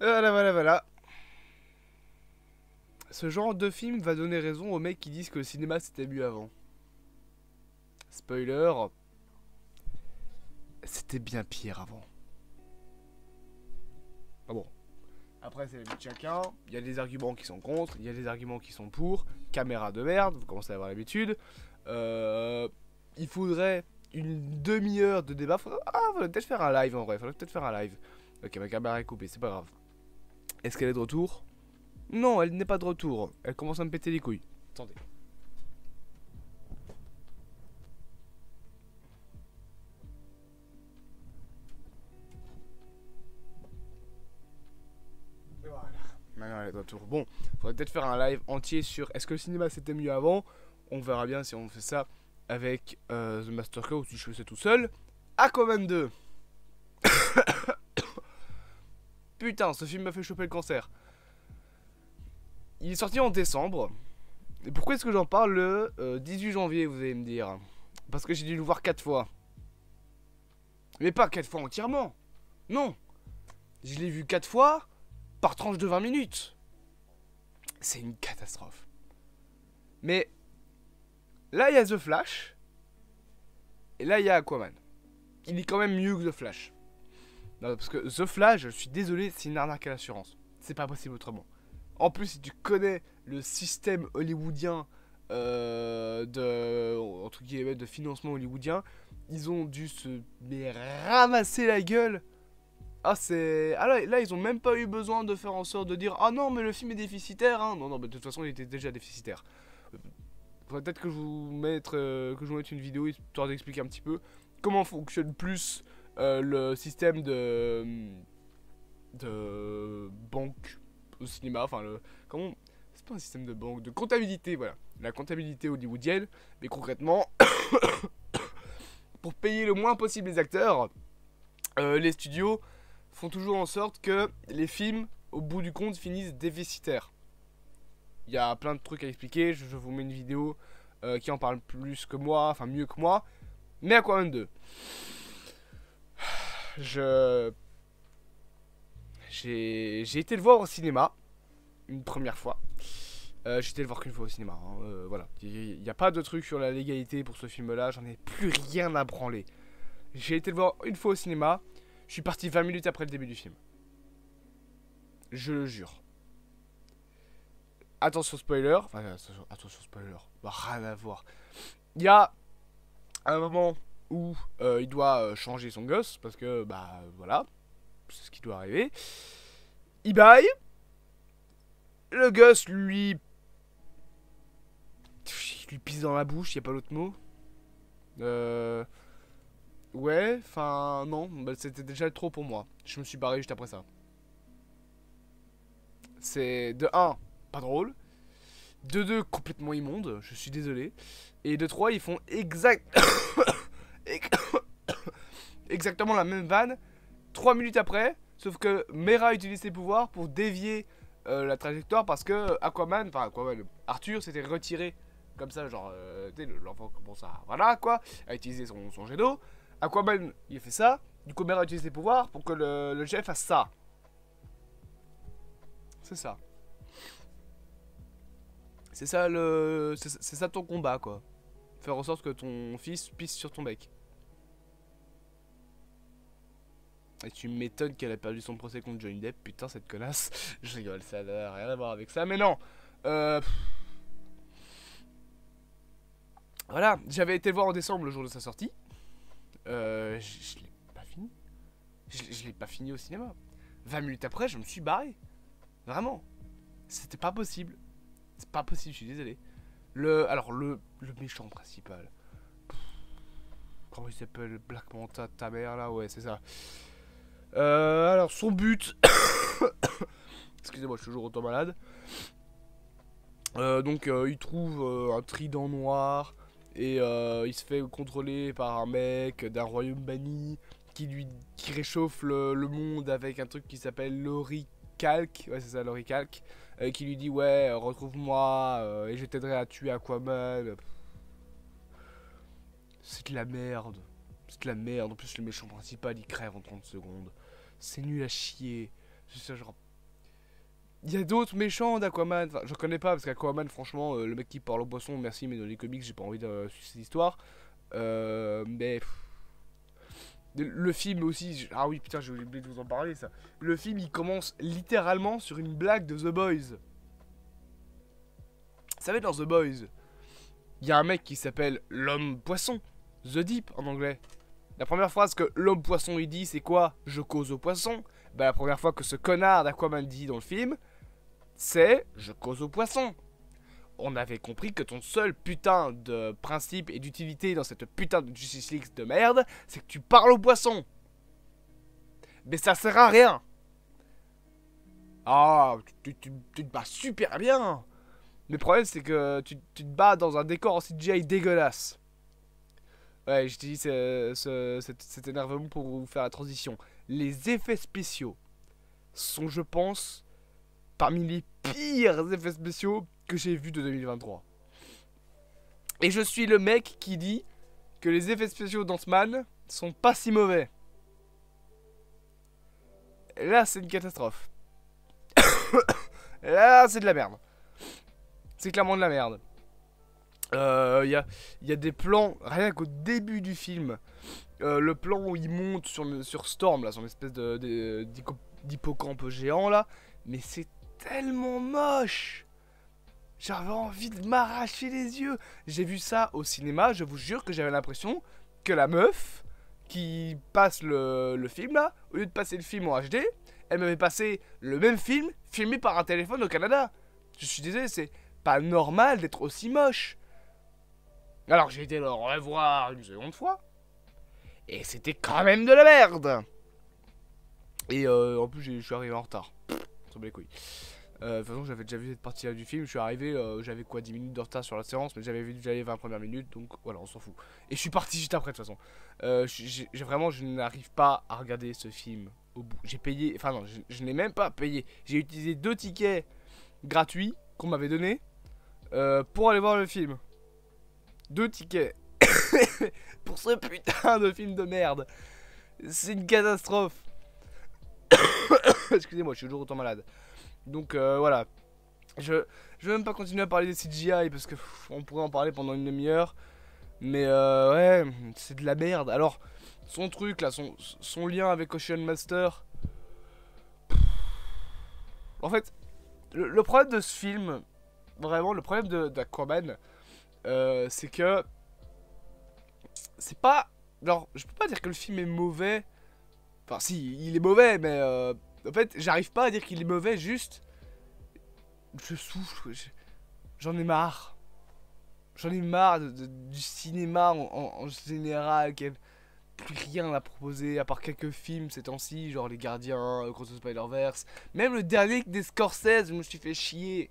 Voilà, voilà, voilà. Ce genre de film va donner raison aux mecs qui disent que le cinéma c'était mieux avant. Spoiler, c'était bien pire avant. Ah bon. Après, c'est l'avis de chacun. Il y a des arguments qui sont contre, il y a des arguments qui sont pour. Caméra de merde, vous commencez à avoir l'habitude. Il faudrait une demi-heure de débat. Faudrait peut-être faire un live en vrai. Faudrait peut-être faire un live. Ok, ma caméra est coupée, c'est pas grave. Est-ce qu'elle est de retour? Non, elle n'est pas de retour. Elle commence à me péter les couilles. Attendez. Voilà. Maintenant elle est de retour. Bon, faudrait peut-être faire un live entier sur est-ce que le cinéma c'était mieux avant. On verra bien si on fait ça avec The Master ou si je fais ça tout seul. Aquaman 2. Putain, ce film m'a fait choper le cancer. Il est sorti en décembre. Et pourquoi est-ce que j'en parle le 18 janvier, vous allez me dire? Parce que j'ai dû le voir 4 fois. Mais pas 4 fois entièrement. Non. Je l'ai vu 4 fois par tranche de 20 minutes. C'est une catastrophe. Mais là, il y a The Flash. Et là, il y a Aquaman. Il est quand même mieux que The Flash. Non, parce que The Flash, je suis désolé, c'est une arnaque à l'assurance. C'est pas possible autrement. En plus, si tu connais le système hollywoodien entre guillemets, de financement hollywoodien, ils ont dû se ramasser la gueule. Ah, c'est. Ah là, ils ont même pas eu besoin de faire en sorte de dire ah non, mais le film est déficitaire. Hein. Non, non, mais de toute façon, il était déjà déficitaire. Faudrait peut-être que je vous mette une vidéo histoire d'expliquer un petit peu comment fonctionne plus le système de banque au cinéma. Enfin, comment. C'est pas un système de banque, de comptabilité, voilà. La comptabilité hollywoodienne. Mais concrètement, pour payer le moins possible les acteurs, les studios font toujours en sorte que les films, au bout du compte, finissent déficitaires. Il y a plein de trucs à expliquer. Je vous mets une vidéo qui en parle plus que moi, enfin mieux que moi. Mais Aquaman 2. J'ai été le voir au cinéma une première fois. J'ai été le voir qu'une fois au cinéma. Hein. Voilà. Il n'y a pas de truc sur la légalité pour ce film-là. J'en ai plus rien à branler. J'ai été le voir une fois au cinéma. Je suis parti 20 minutes après le début du film. Je le jure. Attention spoiler. Enfin, attention spoiler. Bah, rien à voir. Il y a un moment où il doit changer son gosse. Parce que, bah, voilà. C'est ce qui doit arriver. Il baille. Le gosse, lui pisse dans la bouche, y a pas l'autre mot. Ouais, enfin, non, bah, c'était déjà trop pour moi. Je me suis barré juste après ça. C'est de un pas drôle. De 2 complètement immonde, je suis désolé. Et de 3 ils font exactement la même vanne 3 minutes après. Sauf que Mera utilise ses pouvoirs pour dévier la trajectoire parce que Aquaman, Arthur s'était retiré comme ça, genre, l'enfant commence à, voilà quoi, à utiliser son jet d'eau. Aquaman, il fait ça, du coup Mera utilise ses pouvoirs pour que le jet fasse ça. C'est ça. C'est ça c'est ça ton combat quoi. Faire en sorte que ton fils pisse sur ton bec. Et tu m'étonnes qu'elle a perdu son procès contre Johnny Depp, putain cette connasse. Je rigole, ça n'a rien à voir avec ça, mais non. Voilà, j'avais été le voir en décembre le jour de sa sortie. Je l'ai pas fini. Je l'ai pas fini au cinéma. 20 minutes après, je me suis barré. Vraiment. C'était pas possible. C'est pas possible, je suis désolé. Alors, le méchant principal. Comment il s'appelle? Black Manta, ta mère là? Ouais, c'est ça. Alors, son but. Excusez-moi, je suis toujours autant malade. Donc, il trouve un trident noir. Et il se fait contrôler par un mec d'un royaume banni qui réchauffe le monde avec un truc qui s'appelle l'oricalque. Ouais, c'est ça, l'oricalque. Qui lui dit ouais, retrouve-moi et je t'aiderai à tuer Aquaman. C'est de la merde. C'est de la merde. En plus, le méchant principal il crève en 30 secondes. C'est nul à chier. C'est ça, genre. Il y a d'autres méchants d'Aquaman. Enfin, je connais pas parce qu'Aquaman, franchement, le mec qui parle au poisson, merci, mais dans les comics, j'ai pas envie de suivre cette histoire. Mais. Le film aussi. Ah oui, putain, j'ai oublié de vous en parler, ça. Le film, il commence littéralement sur une blague de The Boys. Vous savez, dans The Boys, il y a un mec qui s'appelle l'homme poisson. The Deep en anglais. La première phrase que l'homme poisson il dit, c'est quoi? Je cause au poisson. Bah, la première fois que ce connard d'Aquaman dit dans le film, c'est je cause au poisson. On avait compris que ton seul putain de principe et d'utilité dans cette putain de Justice League de merde, c'est que tu parles au poisson. Mais ça sert à rien. Ah, tu te bats super bien. Le problème, c'est que tu te bats dans un décor en CGI dégueulasse. Ouais, je te dis cet énervement pour vous faire la transition. Les effets spéciaux sont, je pense, parmi les pires effets spéciaux que j'ai vus de 2023. Et je suis le mec qui dit que les effets spéciaux d'Ant-Man sont pas si mauvais. Là, c'est une catastrophe. Là, c'est de la merde. C'est clairement de la merde. Il y a des plans, rien qu'au début du film, le plan où il monte sur Storm, là, son espèce d'hippocampe géant, là, mais c'est tellement moche. J'avais envie de m'arracher les yeux. J'ai vu ça au cinéma, je vous jure que j'avais l'impression que la meuf qui passe le film, là, au lieu de passer le film en HD, elle m'avait passé le même film, filmé par un téléphone au Canada. Je suis désolé, c'est pas normal d'être aussi moche. Alors j'ai été le revoir une seconde fois. Et c'était quand même de la merde. Et en plus je suis arrivé en retard. Ça me les couilles. De toute façon j'avais déjà vu cette partie là du film. Je suis arrivé, j'avais quoi 10 minutes de retard sur la séance. Mais j'avais vu déjà les 20 premières minutes. Donc voilà, on s'en fout. Et je suis parti juste après de toute façon. Vraiment je n'arrive pas à regarder ce film au bout. J'ai payé, enfin non, je n'ai même pas payé. J'ai utilisé 2 tickets gratuits qu'on m'avait donné pour aller voir le film. 2 tickets pour ce putain de film de merde. C'est une catastrophe. Excusez-moi, je suis toujours autant malade. Donc voilà. Je vais même pas continuer à parler des CGI parce que on pourrait en parler pendant une demi-heure. Mais ouais, c'est de la merde. Alors, son truc là, son lien avec Ocean Master. En fait, le problème de ce film, vraiment, le problème d'Aquaman, c'est que c'est pas, genre, je peux pas dire que le film est mauvais. Enfin si, il est mauvais, mais en fait j'arrive pas à dire qu'il est mauvais. Juste je souffle, j'en ai marre. J'en ai marre du cinéma en général, qui a plus rien à proposer à part quelques films ces temps-ci, genre Les Gardiens, Cross the Spider-Verse. Même le dernier des Scorsese, je me suis fait chier.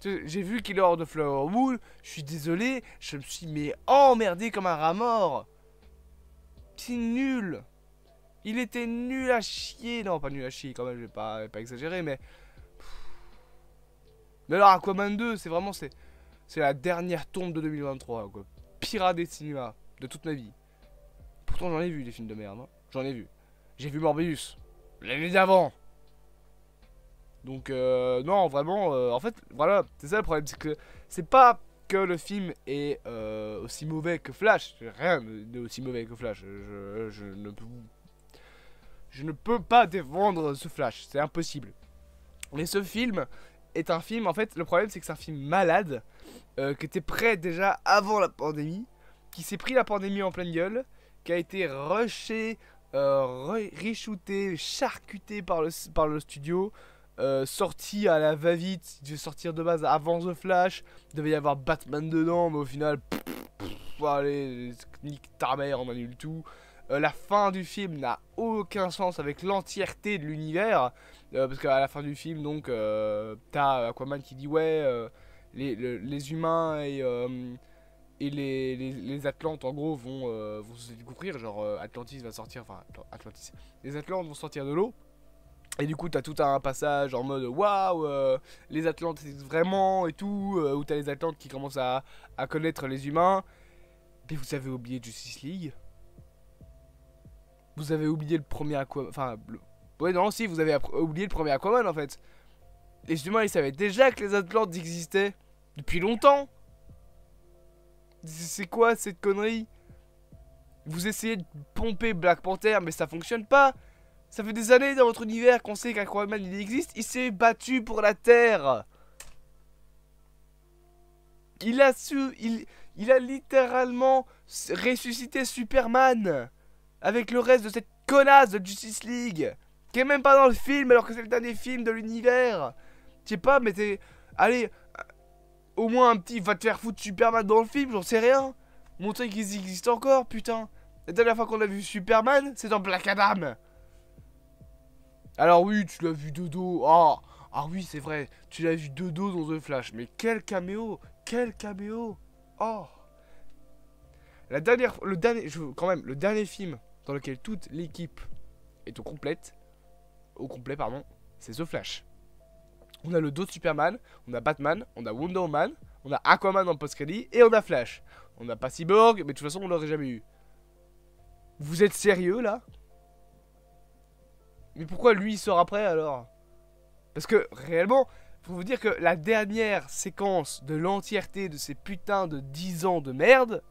J'ai vu Killer of the Flower Moon, je suis désolé, je me suis mais emmerdé comme un rat mort. C'est nul. Il était nul à chier. Non, pas nul à chier quand même, je vais pas exagérer, mais... Mais alors Aquaman 2, c'est vraiment... C'est la dernière tombe de 2023, quoi. Pirate des cinémas de toute ma vie. Pourtant j'en ai vu des films de merde, hein. J'en ai vu. J'ai vu Morbius l'année d'avant. Donc non, vraiment, en fait, voilà, c'est ça le problème, c'est que c'est pas que le film est aussi mauvais que Flash. Rien n'est aussi mauvais que Flash. Je ne peux pas défendre ce Flash, c'est impossible. Mais ce film est un film, en fait, le problème c'est que c'est un film malade, qui était prêt déjà avant la pandémie, qui s'est pris la pandémie en pleine gueule, qui a été rushé, reshooté, charcuté par le studio, sorti à la va-vite. Il devait sortir de base avant The Flash, il devait y avoir Batman dedans, mais au final, allez, nique ta mère, on annule tout. La fin du film n'a aucun sens avec l'entièreté de l'univers, parce qu'à la fin du film, donc, t'as Aquaman qui dit ouais, les humains et les Atlantes en gros vont se découvrir, genre Atlantis va sortir, enfin Atlantis, les Atlantes vont sortir de l'eau. Et du coup t'as tout un passage en mode waouh, les Atlantes vraiment et tout, où t'as les Atlantes qui commencent à connaître les humains. Mais vous avez oublié Justice League. Vous avez oublié le premier Aquaman. Enfin, ouais, non, si, vous avez oublié le premier Aquaman en fait. Les humains, ils savaient déjà que les Atlantes existaient. Depuis longtemps. C'est quoi cette connerie? Vous essayez de pomper Black Panther, mais ça fonctionne pas. Ça fait des années dans votre univers qu'on sait qu'Aquaman il existe. Il s'est battu pour la Terre. Il a littéralement ressuscité Superman. Avec le reste de cette connasse de Justice League. Qui est même pas dans le film alors que c'est le dernier film de l'univers. Je sais pas, mais t'es... Allez, au moins un petit va te faire foutre Superman dans le film, j'en sais rien. Montrer qu'ils existent encore, putain. La dernière fois qu'on a vu Superman, c'est dans Black Adam. Alors oui, tu l'as vu de dos. Ah, ah oui, c'est vrai. Tu l'as vu de dos dans The Flash. Mais quel caméo. Quel caméo. Oh. Le dernier film dans lequel toute l'équipe est au complet, pardon, c'est The Flash. On a le dos de Superman, on a Batman, on a Wonder Woman, on a Aquaman en post-crédit et on a Flash. On n'a pas Cyborg, mais de toute façon on l'aurait jamais eu. Vous êtes sérieux là? Mais pourquoi lui il sort après alors? Parce que réellement, faut vous dire que la dernière séquence de l'entièreté de ces putains de 10 ans de merde,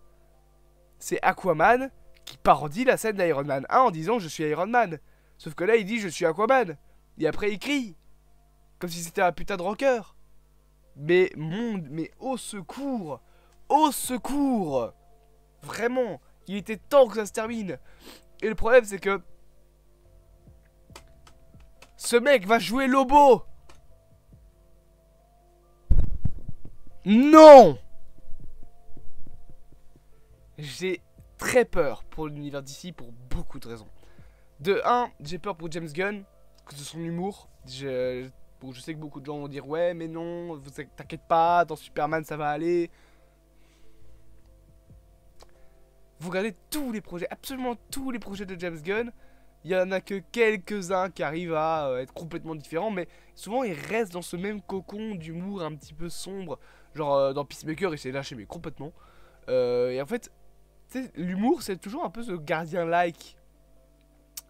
c'est Aquaman qui parodie la scène d'Iron Man 1 en disant je suis Iron Man. Sauf que là il dit je suis Aquaman. Et après il crie. Comme si c'était un putain de rocker. Mais au secours. Au secours. Vraiment. Il était temps que ça se termine. Et le problème c'est que ce mec va jouer Lobo. Non. J'ai très peur pour l'univers d'ici pour beaucoup de raisons. De 1, j'ai peur pour James Gunn, que de son humour. Je sais que beaucoup de gens vont dire ouais mais non, t'inquiète pas, dans Superman ça va aller. Vous regardez tous les projets, absolument tous les projets de James Gunn, il y en a que quelques-uns qui arrivent à être complètement différents, mais souvent ils restent dans ce même cocon d'humour un petit peu sombre. Genre dans Peacemaker il s'est lâché mais complètement. Et en fait, l'humour c'est toujours un peu ce gardien-like.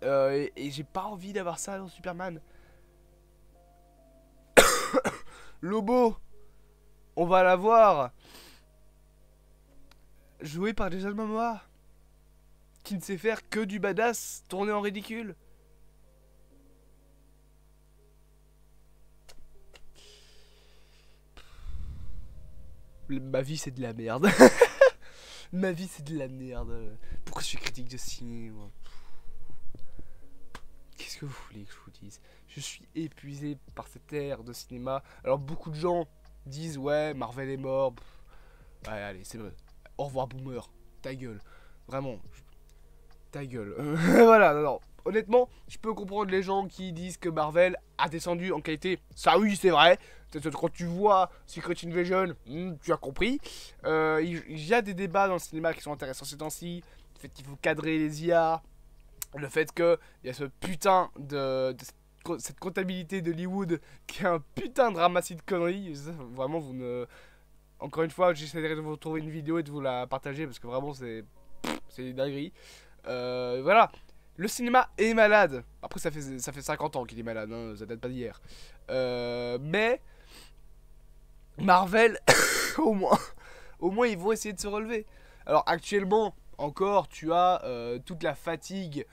Et j'ai pas envie d'avoir ça dans Superman. Lobo, on va la voir joué par Jason Momoa, qui ne sait faire que du badass tourné en ridicule. Ma vie c'est de la merde. Ma vie c'est de la merde. Pourquoi je suis critique de cinéma? Qu'est-ce que vous voulez que je vous dise? Je suis épuisé par cette ère de cinéma. Alors beaucoup de gens disent ouais Marvel est mort. Ouais allez c'est vrai. Au revoir boomer. Ta gueule. Vraiment. Ta gueule. Voilà non. Honnêtement je peux comprendre les gens qui disent que Marvel a descendu en qualité. Ça oui c'est vrai. Quand tu vois Secret Invasion, tu as compris. Il y a des débats dans le cinéma qui sont intéressants ces temps-ci. Le fait qu'il faut cadrer les IA. Le fait qu'il y a ce putain cette comptabilité d'Hollywood qui est un putain de ramassis de conneries. Vraiment, vous ne... Encore une fois, j'essaierai de vous trouver une vidéo et de vous la partager parce que vraiment, c'est des dingueries. Voilà. Le cinéma est malade. Après, ça fait 50 ans qu'il est malade, hein, ça date pas d'hier. Mais Marvel, au moins, ils vont essayer de se relever. Alors, actuellement, encore, tu as toute la fatigue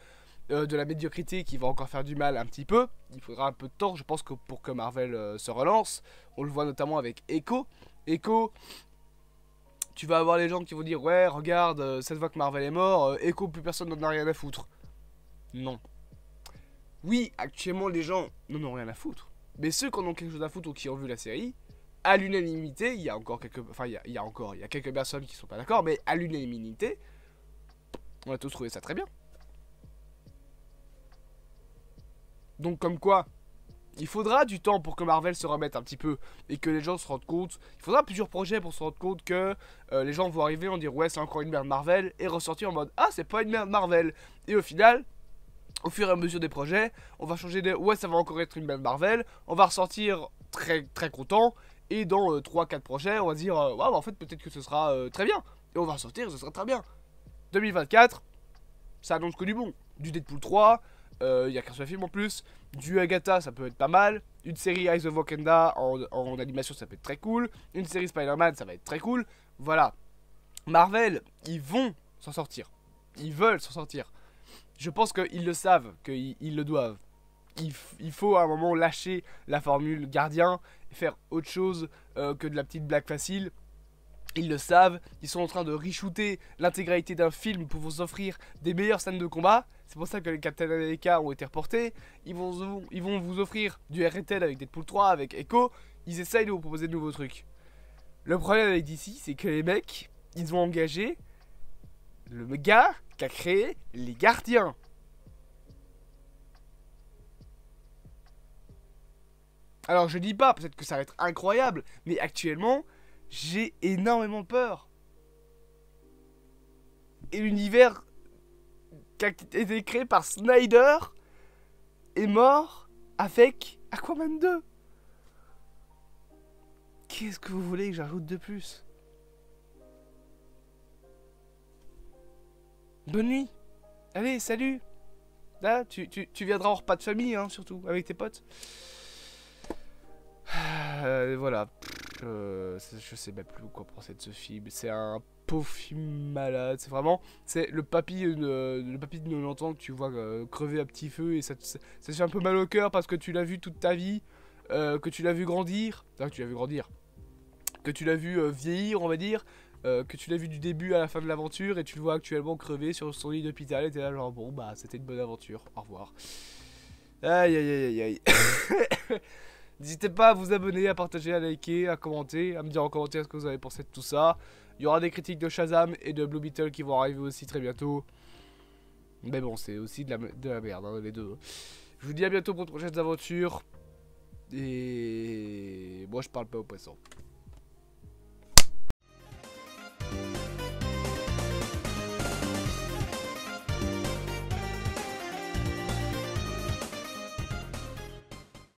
de la médiocrité qui va encore faire du mal un petit peu. Il faudra un peu de temps, je pense, pour que Marvel se relance. On le voit notamment avec Echo. Echo, tu vas avoir les gens qui vont dire ouais, regarde, cette fois que Marvel est mort, Echo, plus personne n'en a rien à foutre. Non. Oui, actuellement, les gens n'en ont rien à foutre. Mais ceux qui en ont quelque chose à foutre ou qui ont vu la série, à l'unanimité, il y a encore quelques... Enfin, il y a quelques personnes qui sont pas d'accord, mais à l'unanimité, on a tous trouvé ça très bien. Donc comme quoi, il faudra du temps pour que Marvel se remette un petit peu et que les gens se rendent compte. Il faudra plusieurs projets pour se rendre compte que les gens vont arriver en dire ouais c'est encore une merde Marvel et ressortir en mode ah c'est pas une merde Marvel. Et au final, au fur et à mesure des projets, on va changer de ouais ça va encore être une merde Marvel. On va ressortir très très content et dans 3-4 projets on va dire ouais bah, en fait peut-être que ce sera très bien. Et on va ressortir et ce sera très bien. 2024, ça annonce que du bon. Du Deadpool 3, Il y a qu'un seul film en plus. Du Agatha, ça peut être pas mal. Une série Rise of Wakanda en animation, ça peut être très cool. Une série Spider-Man, ça va être très cool. Voilà. Marvel, ils vont s'en sortir. Ils veulent s'en sortir. Je pense qu'ils le savent, qu'ils le doivent. Il faut à un moment lâcher la formule gardien et faire autre chose que de la petite blague facile. Ils le savent, ils sont en train de reshooter l'intégralité d'un film pour vous offrir des meilleures scènes de combat. C'est pour ça que les Captain America ont été reportés. Ils vont vous offrir du RTL avec Deadpool 3, avec Echo. Ils essayent de vous proposer de nouveaux trucs. Le problème avec DC, c'est que les mecs, ils ont engagé le gars qui a créé les Gardiens. Alors je dis pas, peut-être que ça va être incroyable, mais actuellement, j'ai énormément peur. Et l'univers qui a été créé par Snyder est mort avec Aquaman 2. Qu'est-ce que vous voulez que j'ajoute de plus? Bonne nuit. Allez, salut. Là, tu viendras en repas de famille, hein, surtout, avec tes potes. Voilà. Je sais même plus quoi penser de ce film. C'est un pauvre film malade. C'est vraiment. C'est le papy de 90 ans que tu vois crever à petit feu. Et ça te fait un peu mal au cœur parce que tu l'as vu toute ta vie. Que tu l'as vu grandir. Enfin, que tu l'as vu grandir. Que tu l'as vu vieillir, on va dire. Que tu l'as vu du début à la fin de l'aventure. Et tu le vois actuellement crever sur son lit d'hôpital. Et t'es là, genre, bon, bah, c'était une bonne aventure. Au revoir. Aïe, aïe, aïe, aïe, aïe. N'hésitez pas à vous abonner, à partager, à liker, à commenter, à me dire en commentaire ce que vous avez pensé de tout ça. Il y aura des critiques de Shazam et de Blue Beetle qui vont arriver aussi très bientôt. Mais bon, c'est aussi de la merde, hein, les deux. Je vous dis à bientôt pour de prochaines aventures. Et moi, je parle pas aux poissons.